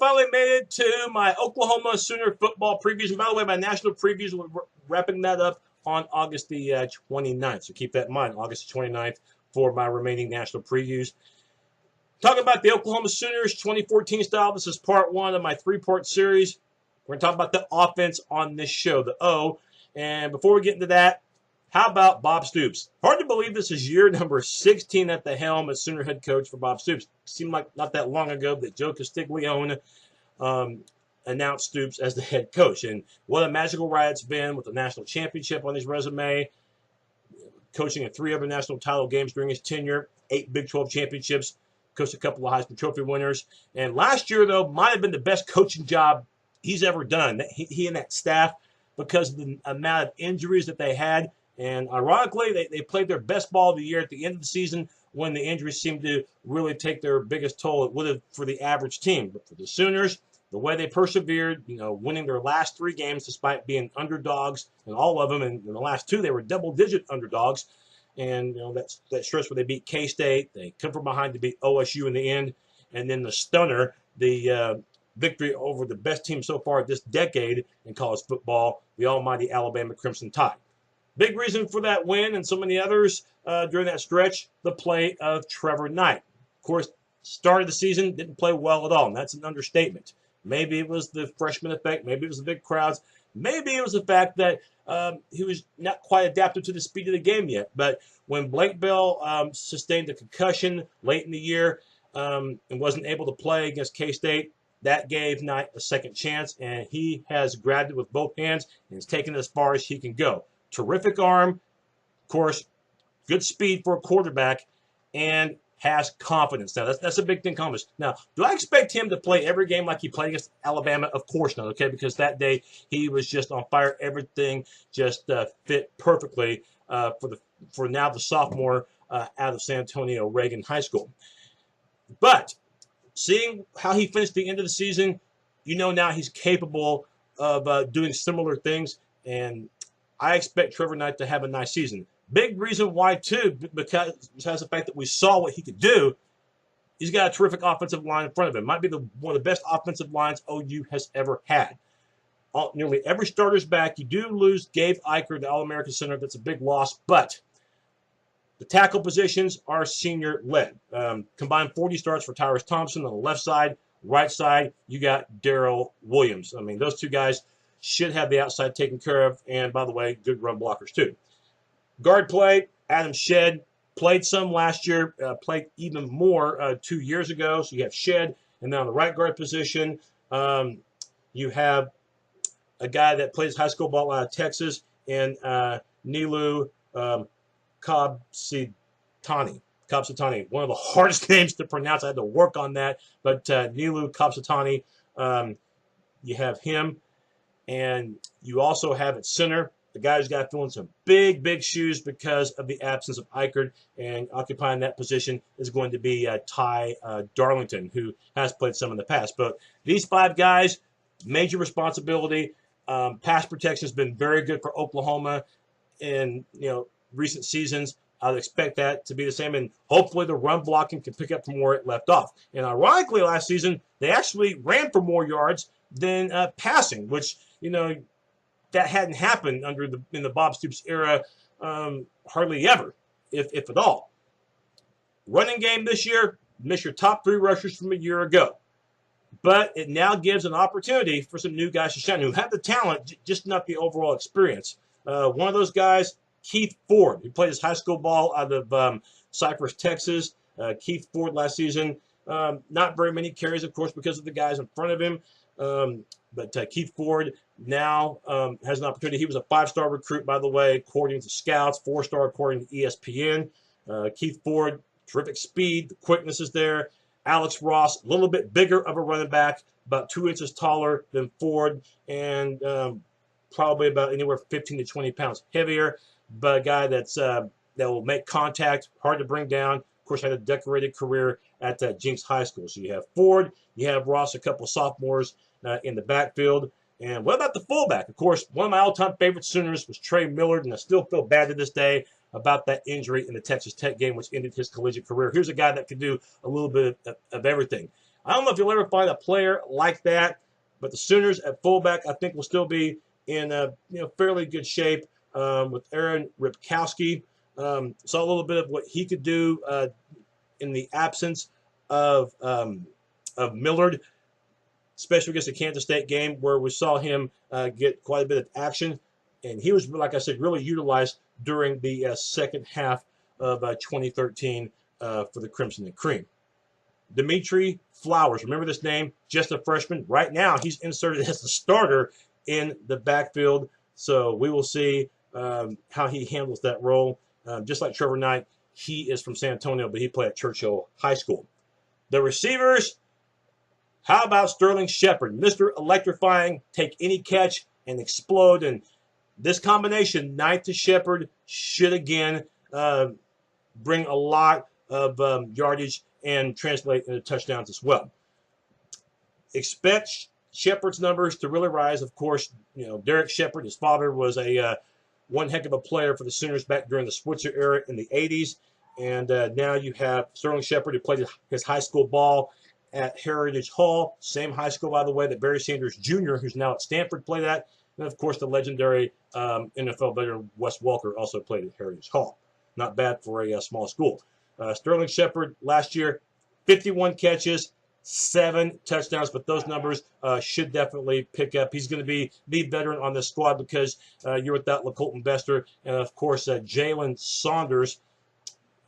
finally made it to my Oklahoma Sooner football previews. And by the way, my national previews, we're wrapping that up on August the 29th. So keep that in mind, August the 29th for my remaining national previews. Talking about the Oklahoma Sooners 2014 style. This is part one of my three-part series. We're going to talk about the offense on this show, the O. And before we get into that, how about Bob Stoops? Hard to believe this is year number 16 at the helm as Sooner head coach for Bob Stoops. Seemed like not that long ago that Joe Castiglione announced Stoops as the head coach. And what a magical ride it's been with the national championship on his resume, coaching in 3 other national title games during his tenure, 8 Big 12 championships, coached a couple of Heisman Trophy winners. And last year, though, might have been the best coaching job he's ever done, he and that staff, because of the amount of injuries that they had. And ironically, they played their best ball of the year at the end of the season when the injuries seemed to really take their biggest toll. It would have for the average team. But for the Sooners, the way they persevered, winning their last 3 games despite being underdogs in all of them, and in the last 2 they were double-digit underdogs. And that stretch where they beat K-State, they come from behind to beat OSU in the end, and then the stunner, the victory over the best team so far this decade in college football, the almighty Alabama Crimson Tide. Big reason for that win and so many others during that stretch, the play of Trevor Knight. Of course, started the season, didn't play well at all, and that's an understatement. Maybe it was the freshman effect, maybe it was the big crowds, maybe it was the fact that he was not quite adapted to the speed of the game yet. But when Blake Bell sustained a concussion late in the year and wasn't able to play against K-State, that gave Knight a second chance, and he has grabbed it with both hands and has taken it as far as he can go. Terrific arm, of course, good speed for a quarterback, and has confidence. Now, that's a big thing, confidence. Now, do I expect him to play every game like he played against Alabama? Of course not, okay, because that day he was just on fire. Everything just fit perfectly for now the sophomore out of San Antonio Reagan High School. But seeing how he finished the end of the season, now he's capable of doing similar things, and I expect Trevor Knight to have a nice season. Big reason why, too, because besides the fact that we saw what he could do, he's got a terrific offensive line in front of him. Might be one of the best offensive lines OU has ever had. Nearly every starter's back. You do lose Gabe Eicher, the All-American center. That's a big loss, but the tackle positions are senior-led. Combined 40 starts for Tyrus Thompson on the left side. Right side, you got Darrell Williams. I mean, those 2 guys should have the outside taken care of, and by the way, good run blockers too. Guard play, Adam Shedd played some last year, played even more 2 years ago. So you have Shedd, and then on the right guard position, you have a guy that plays high school ball out of Texas, and Nilu Kabsitani, one of the hardest names to pronounce. I had to work on that, but Nilu Kabsitani, you have him. And you also have at center, the guy who's got to fill in some big, big shoes because of the absence of Eichert, and occupying that position is going to be Ty Darlington, who has played some in the past. But these 5 guys, major responsibility. Pass protection has been very good for Oklahoma in recent seasons. I'd expect that to be the same, and hopefully the run blocking can pick up from where it left off. And ironically, last season, they actually ran for more yards than passing, which that hadn't happened in the Bob Stoops era hardly ever, if at all. Running game this year, miss your top 3 rushers from a year ago. But it now gives an opportunity for some new guys to shine who have the talent, just not the overall experience. One of those guys, Keith Ford, who played his high school ball out of Cypress, Texas. Keith Ford last season, not very many carries, of course, because of the guys in front of him. But Keith Ford now has an opportunity. He was a 5-star recruit, by the way, according to scouts, 4-star according to ESPN. Keith Ford, terrific speed. The quickness is there. Alex Ross, a little bit bigger of a running back, about 2 inches taller than Ford, and probably about anywhere 15 to 20 pounds heavier. But a guy that will make contact, hard to bring down. Of course, had a decorated career at Jinx High School. So you have Ford, you have Ross, a couple sophomores in the backfield. And what about the fullback? Of course, one of my all-time favorite Sooners was Trey Millard, and I still feel bad to this day about that injury in the Texas Tech game, which ended his collegiate career. Here's a guy that could do a little bit of everything. I don't know if you'll ever find a player like that, but the Sooners at fullback, I think, will still be in fairly good shape with Aaron Ripkowski. Saw a little bit of what he could do in the absence of Millard, especially against the Kansas State game where we saw him get quite a bit of action. And he was, like I said, really utilized during the second half of 2013 for the Crimson and Cream. Dimitri Flowers, remember this name, just a freshman. Right now, he's inserted as the starter in the backfield. So we will see how he handles that role. Just like Trevor Knight, he is from San Antonio, but he played at Churchill High School. The receivers, how about Sterling Shephard? Mr. Electrifying, take any catch and explode. And this combination, Knight to Shephard, should again bring a lot of yardage and translate into touchdowns as well. Expect Shephard's numbers to really rise. Of course, Derek Shephard, his father, was a one heck of a player for the Sooners back during the Switzer era in the 80s. And now you have Sterling Shephard, who played his high school ball at Heritage Hall. Same high school, by the way, that Barry Sanders Jr., who's now at Stanford, played at. And, of course, the legendary NFL veteran Wes Welker also played at Heritage Hall. Not bad for a small school. Sterling Shephard last year, 51 catches, 7 touchdowns, but those numbers should definitely pick up. He's going to be the veteran on this squad because you're without LaColton Bester and, of course, Jalen Saunders,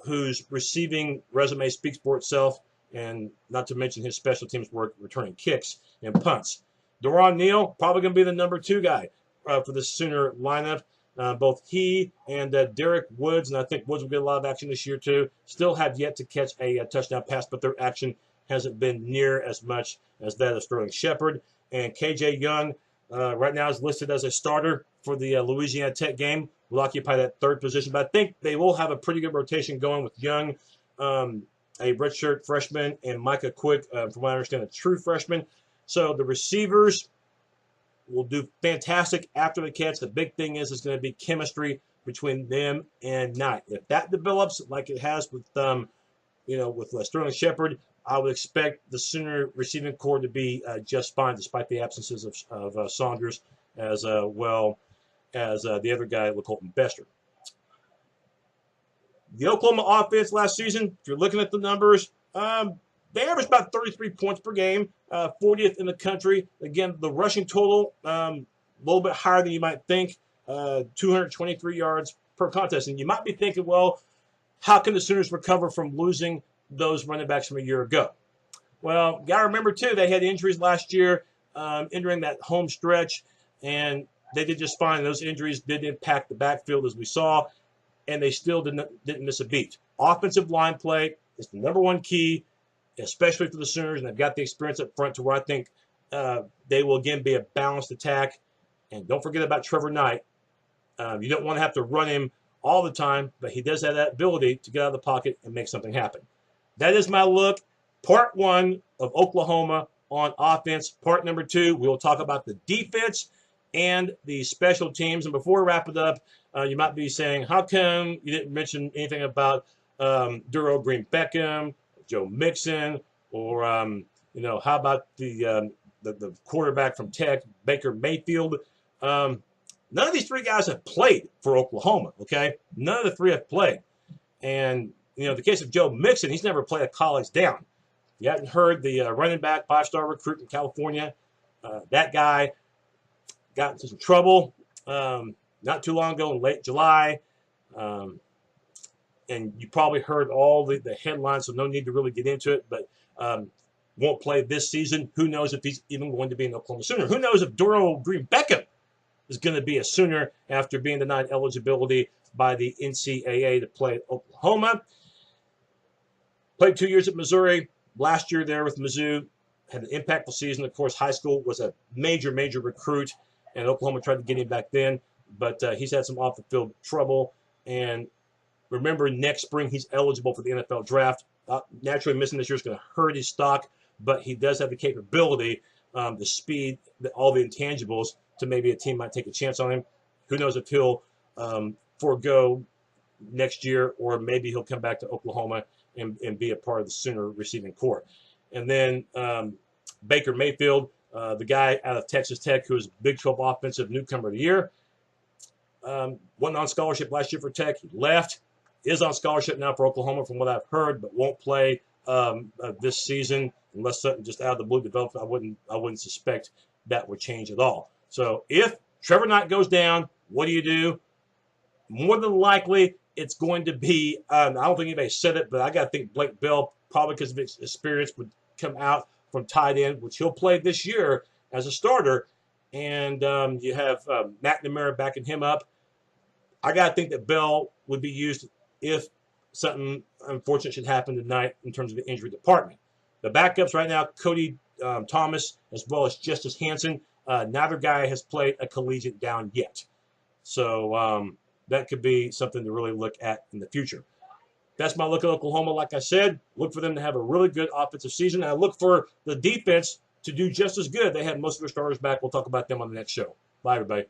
whose receiving resume speaks for itself, and not to mention his special teams work returning kicks and punts. Deron Neal, probably going to be the number 2 guy for the Sooner lineup. Both he and Derek Woods, and I think Woods will get a lot of action this year too, still have yet to catch a touchdown pass, but their action hasn't been near as much as that of Sterling Shephard. And KJ Young right now is listed as a starter for the Louisiana Tech game. Will occupy that 3rd position, but I think they will have a pretty good rotation going with Young, a redshirt freshman, and Micah Quick, from what I understand, a true freshman. So the receivers will do fantastic after the catch. The big thing is going to be chemistry between them and Knight. If that develops like it has with Sterling Shephard, I would expect the Sooner receiving corps to be just fine, despite the absences of Saunders as well as the other guy, LaColton Bester. The Oklahoma offense last season, if you're looking at the numbers, they averaged about 33 points per game, 40th in the country. Again, the rushing total, a little bit higher than you might think, 223 yards per contest. And you might be thinking, well, how can the Sooners recover from losing those running backs from a year ago? Well, got to remember, too, they had injuries last year entering that home stretch, and they did just fine. Those injuries did impact the backfield, as we saw, and they still didn't miss a beat. Offensive line play is the number 1 key, especially for the Sooners, and they've got the experience up front to where I think they will, again, be a balanced attack. And don't forget about Trevor Knight. You don't want to have to run him all the time, but he does have that ability to get out of the pocket and make something happen. That is my look. Part 1 of Oklahoma on offense. Part number 2, we will talk about the defense and the special teams. And before we wrap it up, you might be saying, how come you didn't mention anything about Duro Green Beckham, Joe Mixon, or how about the quarterback from Tech, Baker Mayfield? None of these 3 guys have played for Oklahoma, okay? None of the 3 have played. And, the case of Joe Mixon, he's never played a college down. You hadn't heard the running back, 5-star recruit in California. That guy got into some trouble not too long ago in late July. And you probably heard all the headlines, so no need to really get into it, but won't play this season. Who knows if he's even going to be an Oklahoma Sooner? Who knows if Duro Green Beckham is going to be a Sooner after being denied eligibility by the NCAA to play at Oklahoma. Played 2 years at Missouri. Last year there with Mizzou, had an impactful season. Of course, high school was a major recruit, and Oklahoma tried to get him back then, but he's had some off-the-field trouble. And remember, next spring he's eligible for the NFL draft. Naturally, missing this year is going to hurt his stock, but he does have the capability, the speed, all the intangibles to maybe a team might take a chance on him. Who knows if he'll forego next year, or maybe he'll come back to Oklahoma and be a part of the Sooner receiving corps. And then Baker Mayfield, the guy out of Texas Tech who is Big 12 Offensive Newcomer of the Year. Wasn't on scholarship last year for Tech. He left. Is on scholarship now for Oklahoma from what I've heard, but won't play this season unless something just out of the blue develops. I wouldn't suspect that would change at all. So if Trevor Knight goes down, what do? More than likely, it's going to be, I don't think anybody said it, but I got to think Blake Bell, probably because of his experience, would come out from tight end, which he'll play this year as a starter. And you have Matt Nemera backing him up. I got to think that Bell would be used if something unfortunate should happen tonight in terms of the injury department. The backups right now, Cody Thomas as well as Justice Hansen. Neither guy has played a collegiate down yet. So that could be something to really look at in the future. That's my look at Oklahoma. Like I said, look for them to have a really good offensive season. And I look for the defense to do just as good. They had most of their starters back. We'll talk about them on the next show. Bye, everybody.